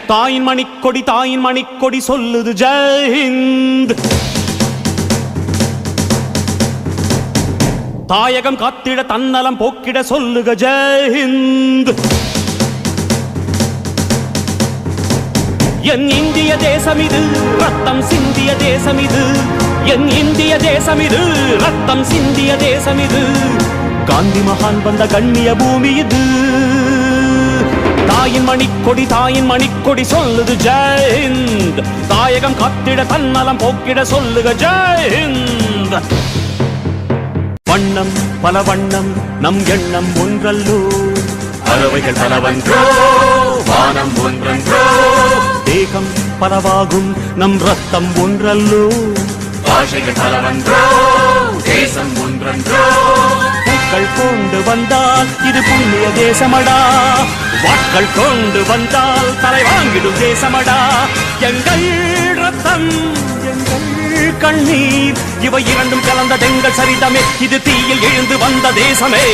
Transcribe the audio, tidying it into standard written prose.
தாயின் மணிக்கொடி சொல்லுது ஜெய் ஹிந்த். தாயகம் காத்திட தன்னலம் போக்கிட சொல்லுக ஜெய் ஹிந்த். என் இந்திய தேசம் இது ரத்தம் சிந்திய தேசம் இது. என் இந்திய தேசம் இது ரத்தம் சிந்திய தேசம் இது. காந்தி மகான் வந்த கண்ணிய பூமி இது. தாயின் மணிக்கொடி சொல்லுது ஜெய் ஹிந்த். தாயகம் காத்திட தன்னலம் போக்கிட சொல்லுக ஜெய் ஹிந்த். வண்ணம் பல வண்ணம் நம் எண்ணம் ஒன்றல்லோ. பறவைகள் பலவன்றோ வானம் ஒன்றன்றோ. தேகம் பலவாகும் நம் ரத்தம் ஒன்றல்லோ. பாஷைகள் பலவன்றோ தேசம் ஒன்றன்றோ. பூக்கள் கொண்டு வந்தால் இது புண்ணிய தேசமடா. வாட்கள் கொண்டு வந்தால் தலை வாங்கிடும் தேசமடா. எங்கள் ரத்தம் எங்கள் கண்ணீர் இவை இரண்டும் கலந்த எங்கள் சரிதமே. இது தீயில் எழுந்து வந்த தேசமே.